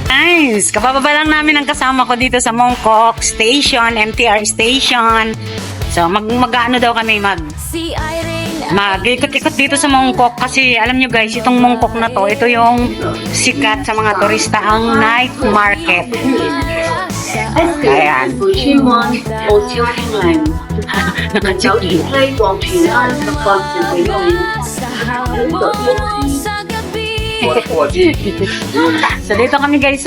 Nice! Kabababa lang namin ang kasama ko dito sa Mongkok Station, MTR Station. So, mag-ano daw kami, mag-ikot-ikot dito sa Mongkok kasi alam nyo guys, itong Mongkok na to, ito yung sikat sa mga turista, ang night market. Ayan. Nakachiki. So dito kami guys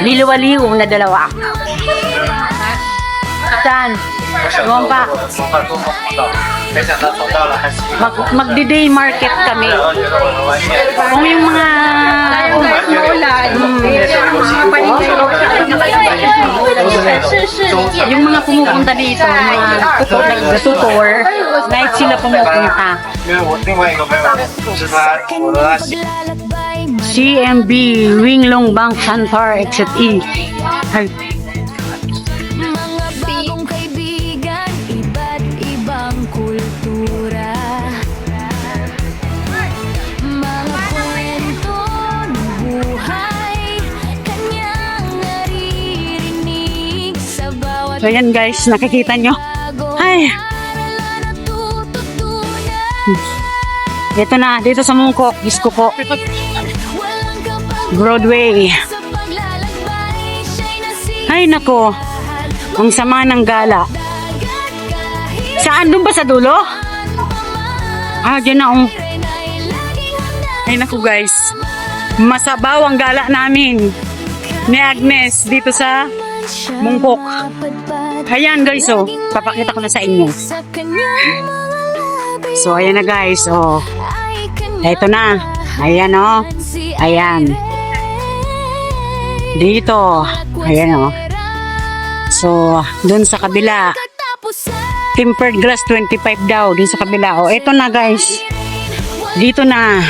liluwaliw na dalawa. Saan? Gompa. Magdi-day market kami. Kung yung mga yung mga pumupunta dito, mga nagtutour, night sila pumupunta. CMB Winglong Bank Santar Exit E. Ay. So yan guys, nakikita nyo. Ay. Ito na, dito sa Mongkok, Gisko po. Broadway. Ay nako, ang sama ng gala. Saan? Doon ba sa dulo? Dyan na Ay nako guys, masabaw ang gala namin ni Agnes dito sa Mongkok. Ayan guys, papakita ko na sa inyo. So ayan na guys, ito na. Ayan ayan. Dito, ayan So, dun sa kabila, tempered glass 25 daw, dun sa kabila. Ito na guys. Dito na.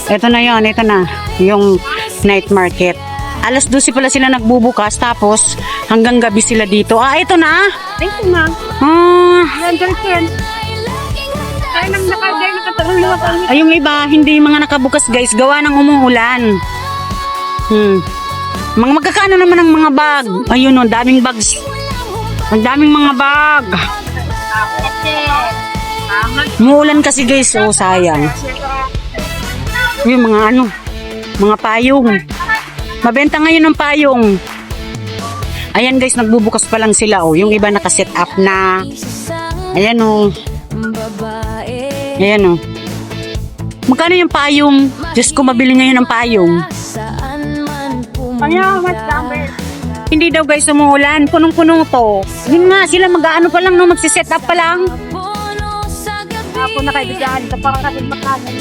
Ito na yon, ito na. Yung night market. Alas 12 pala sila nagbubukas, tapos hanggang gabi sila dito. Ito na. Thank you, ma'am. Ay, yung iba, hindi mga nakabukas guys, gawa ng umuulan. Magkakaano naman ang mga bag. Ayun daming bags. Ang daming mga bag. Umuulan kasi guys, sayang. Yung mga mga payong. Mabenta ngayon ng payong. Ayan guys, nagbubukas pa lang sila. Yung iba naka-set up na. Ayan Ayan Magkano yung payong? Diyos ko, mabili ngayon ng payong. Hindi daw guys umuulan. Punong-punong to. Yun nga, sila mag-ano pa lang, magsiset up pa lang. Ako na kaibigan, sa pangakasin makanan.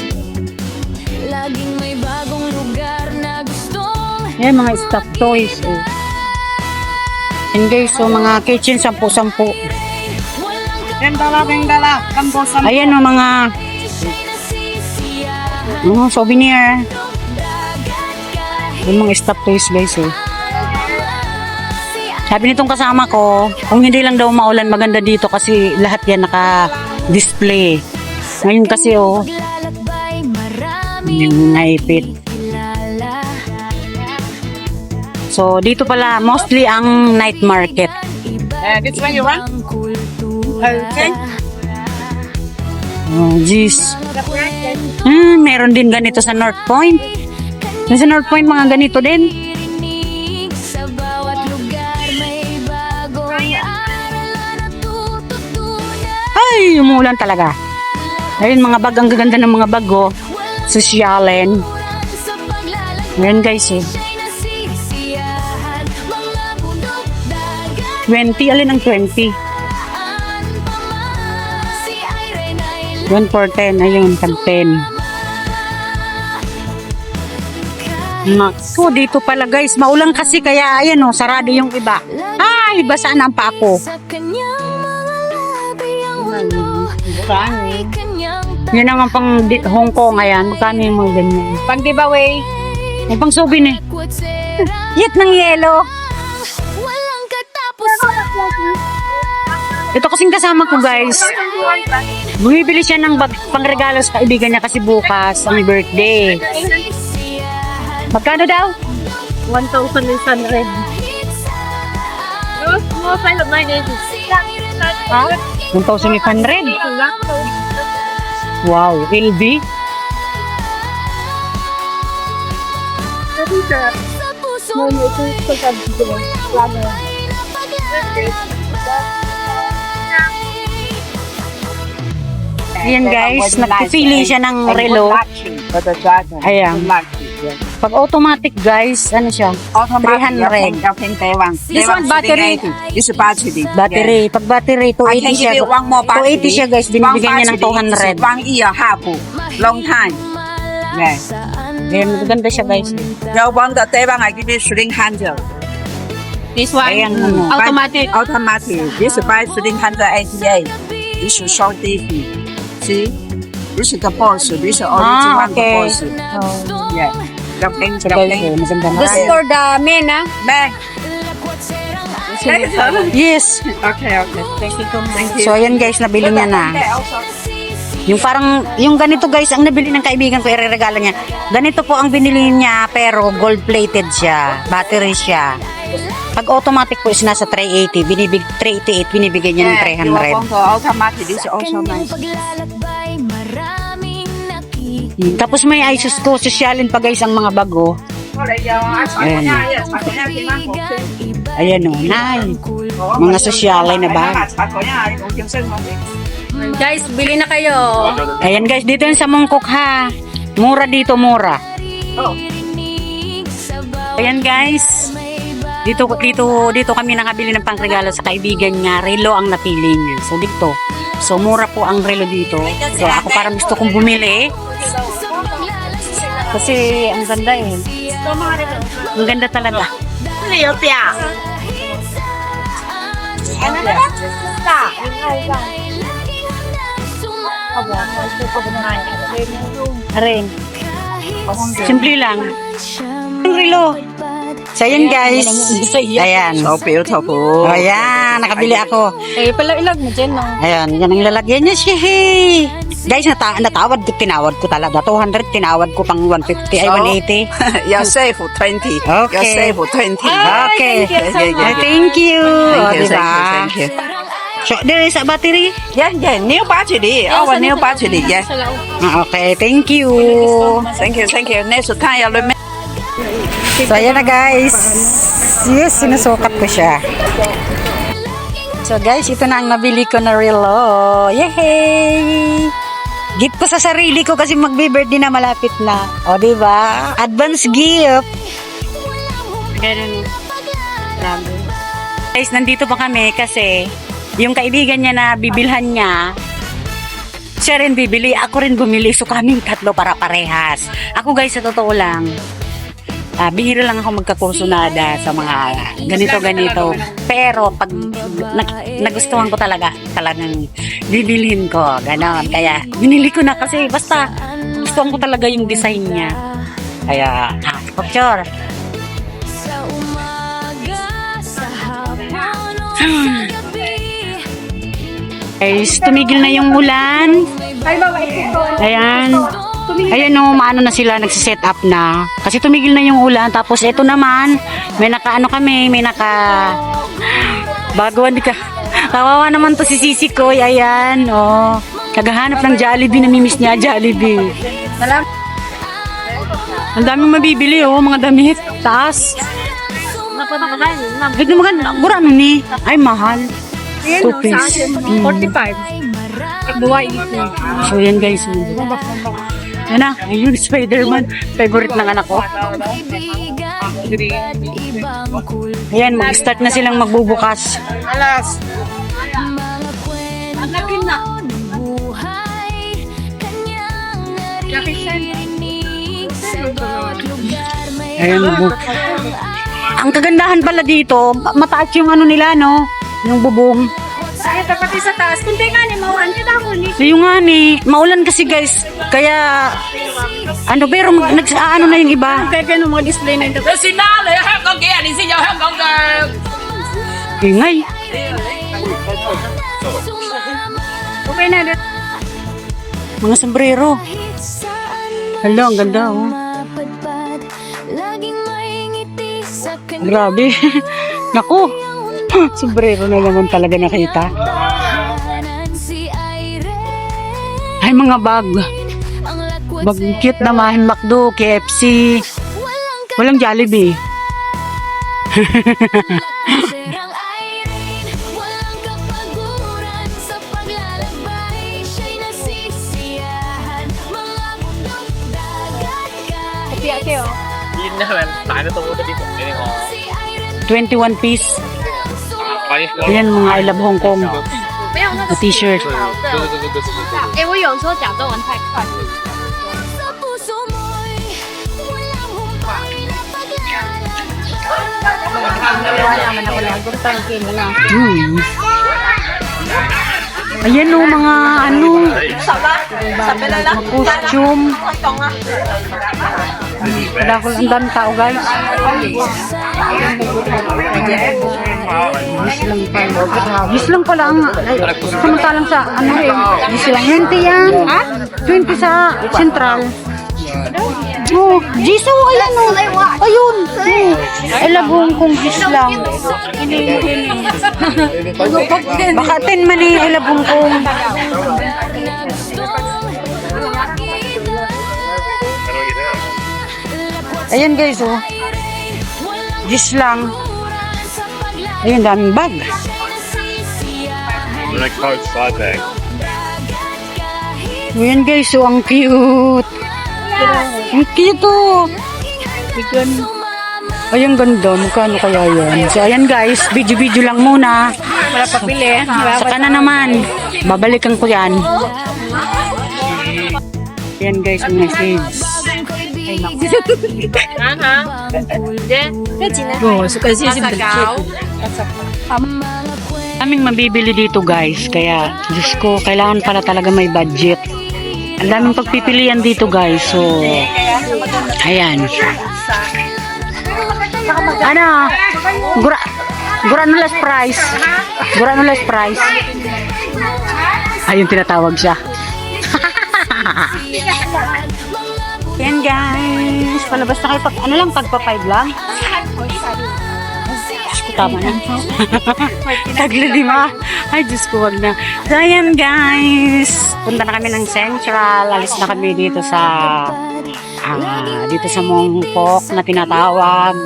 Laging may bagong lugar na gustong Ayan, mga stock toys. And guys, mga kitchen, 10-10. Dala. Kambosan. Ayan mga souvenir. Yung mga stock toys guys. Sabi nitong kasama ko, kung hindi lang daw maulan, maganda dito kasi lahat yan naka-display. Ngayon kasi yung naipit. So, dito pala, mostly ang night market. This one you want? Okay. Jeez. Meron din ganito sa North Point. Sa North Point, mga ganito din. Ay, umulan talaga. Ayun, mga bag, ang gaganda ng mga bag, Sosyalen. Ayan guys, 20, alin ang 20? 1 for 10, ayun, 10. Naku, dito pala guys, maulang kasi kaya ayan sarado yung iba. Ay, basaan ang pa ako. Yan ang pang Hong Kong, ayan. Magkano yung mga ganyan? Pang giveaway. May pang souvenir. Yet ng yelo. Ito kasing kasama ko guys. Bumibili siya ng pangregalo sa kaibigan niya kasi bukas ang birthday. Magkano daw? 1,100. Small size of 980. Ha? 1,800? Wow, LV? Sa puso Ayan guys, nagpipili siya ng relo. Ayan. Pag automatic guys, ano siya? 300. This one battery. This is battery. Battery. Pag battery, I can 280 siya. give you one more battery. 280 siya guys, binibigyan niya ng 200. 1 year half, long time. Yes. Ayan, maganda siya guys. You want the day one, I give you 300. This one, Ayan, automatic. Automatic. This is by 388. This is so different. See? This is the boss. This is original okay. boss. Yeah. Looking, So guys, looking. maganda na. This is for the men, ah. Man. Yes. Okay, okay. Thank you. Thank you. So ayan guys, nabili niya na. Yung parang, yung ganito guys, ang nabili ng kaibigan ko, ireregalo niya. Ganito po ang binili niya, pero gold-plated siya. Battery siya. Pag automatic po is nasa 380, 388, binibigay niya ng 300. Automatic. This is also nice. paglalakbay, maraming nakikita. Tapos may ISIS ko, sosyalin pa guys ang mga bago. Ayan. Ayan o, nay. Mga sosyalay na ba? Guys, bili na kayo. Ayan guys, dito yun sa Mongkok ha. Mura dito, mura. Ayan guys. Dito kami nakabili ng pangregalo sa kaibigan niya. Relo ang napili niya. So dito. So mura po ang relo dito. So ako parang gusto kong bumili. Kasi ang ganda eh. Ang ganda talaga. Aring. Simple lang. Ang relo. So ayan guys. Ayan. So beautiful. Ayan, nakabili ako. Eh, pala-ilag mo dyan, no? Ayan, yan ang lalagyan niya siya. Hey. Guys, tinawad ko talaga. 200, tinawad ko pang 150, ay 180. You're safe 20. You're Okay. safe 20. Okay. Thank Thank you. you. Thank you. Diba? Thank you. So, there is a battery? Yeah, yeah. New battery. Our new battery. Yeah. Okay, thank you. Thank you. Thank you. Next time, you remember. So, ayan na guys. Yes, sinusukat ko siya. So guys, ito na ang nabili ko na relo. Yay! Gift ko sa sarili ko kasi magbe-birthday na malapit na. O, diba? Advance gift. Ganun. Grabe. Guys, nandito pa kami kasi yung kaibigan niya na bibilhan niya, siya rin bibili, ako rin bumili. So kaming tatlo para parehas. Ako guys, sa totoo lang, bihira lang ako magkakursunada sa mga ganito-ganito. Pero pag nagustuhan ko talagang bibilhin ko. Ganon. Kaya binili ko na kasi basta gustuhan ko talaga yung design niya. Kaya, picture. Sa umaga, sa hapon, o sa gabi. Guys, tumigil na yung ulan. Ayan. Ayan o, maano na sila, nagsiset up na. Kasi tumigil na yung ulan. Tapos ito naman, may bagawan di ka. Kawawa naman to si Sisi ko. Ayan, o. Naghahanap ng Jollibee, namimiss niya Jollibee. Ang daming mabibili o, mga damit. Taas. Tignan mo ka, mura ni. Ay, mahal. 2 piece. 45. Buhay ito. So yan guys. Yan na, yung Spider-Man. Favorite ng anak ko. Kaibigan, ibang kulay. Ayan, mag-start na silang magbubukas. Mga kwento ng buhay, kanyang naririnig sa bawat lugar. May Ayan, ang kagandahan pala dito, mataas yung ano nila, no? Yung bubong. Ay, tapos sa taas. Kunti nga ni, maulan ka daw ni. Yung nga ni, maulan kasi guys. Kaya, pero ano na yung iba. Kaya ganun mga display na ito. Ingay. Okay na. Mga sombrero. Hala, ang ganda, oh. mapadpad Laging may ngiti sa kanya. Grabe. Naku. Sombrero na naman talaga nakita. Si Irene, Ay, mga bag. ang lakwat Bag cute naman. McDo, KFC. Walang Jollibee. serang Irene, walang kapaguran sa paglalakbay. Siya'y nasisiyahan, mga bundok, dagat, kahit Yun naman, paano tumunod dito? Ini ko. si Irene 21 piece. Ayan, mga I love Hong Kong. 没有那个 Na t-shirt. 哎，我有时候讲中文太快。 sa puso mo'y walang humpay na paglalakbay. Hmm. Ayan o, mga ano. Mga costume. Kadakol ang dami tao, guys. Gis lang pala ang samantalang sa ano eh. Gis lang. 20 yan. 20 sa Central. Oh, Jisoo, ayan o. Ayun. Ay, labong kong gis lang. Baka 10 man eh, ay labong kong. Ayan guys, oh. Gis lang. Ayun, daming bag. Like coach slide bag. Ayan guys, oh, ang cute. Ang cute, oh. Ay, ang ganda. Magkano kaya yan? So, ayan guys, video-video lang muna. Wala pa pili. Saka na naman. Babalikan ko yan. Ayan guys, ang message. Kaming mabibili dito guys. Kaya, Diyos ko, kailangan pala talaga may budget. Ang daming pagpipilian dito guys. So, ayan. Ano? Granulas price. Granulas price. Ayun, tinatawag siya. Yan guys. Palabas na kayo. Ano lang, tagpa 5 lang. Diyos ko, tama na. Taglalima. Ay, Diyos ko, wag na. So, ayan guys. Punta na kami ng Central. Alis na kami dito sa Mongkok na tinatawag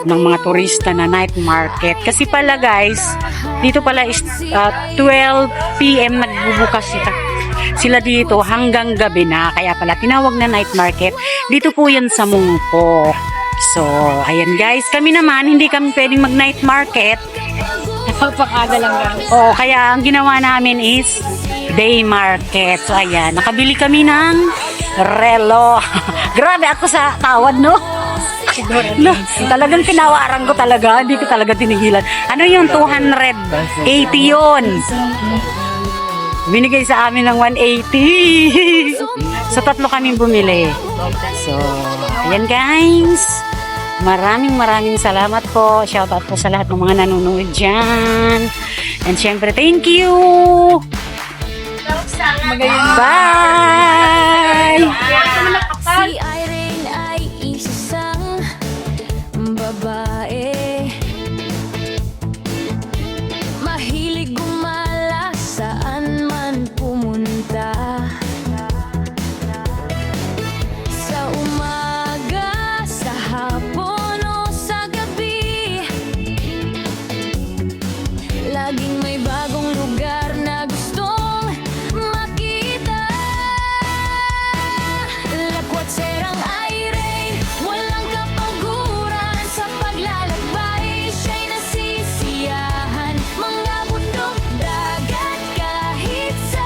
ng mga turista na night market. Kasi pala guys, dito pala is 12 PM nagbubukas sila dito hanggang gabi na. Kaya pala tinawag na night market. Dito po yan sa Mongkok. So, ayan guys, kami naman hindi kami pwedeng mag night market. Napapakaga lang guys. Oo, kaya ang ginawa namin is day market. So, ayan, nakabili kami ng relo. Grabe ako sa tawad, no? No, talagang tinawaran ko talaga. Hindi ko talaga tinigilan. Ano yung 280 yun? Binigay sa amin ng 180. So, tatlo kaming bumili. So, ayan guys. Maraming salamat po. Shoutout po sa lahat ng mga nanonood dyan. And syempre, thank you. Bye! Si Irene ay isang babae, mahilig gumala saan man pumunta. Sa umaga, sa hapon o sa gabi, laging may bagong lugar na gustong makita. Lakwat serang Irene, walang kapaguran sa paglalakbay. Siya'y nasisiyahan, mga bundok, dagat, kahit sa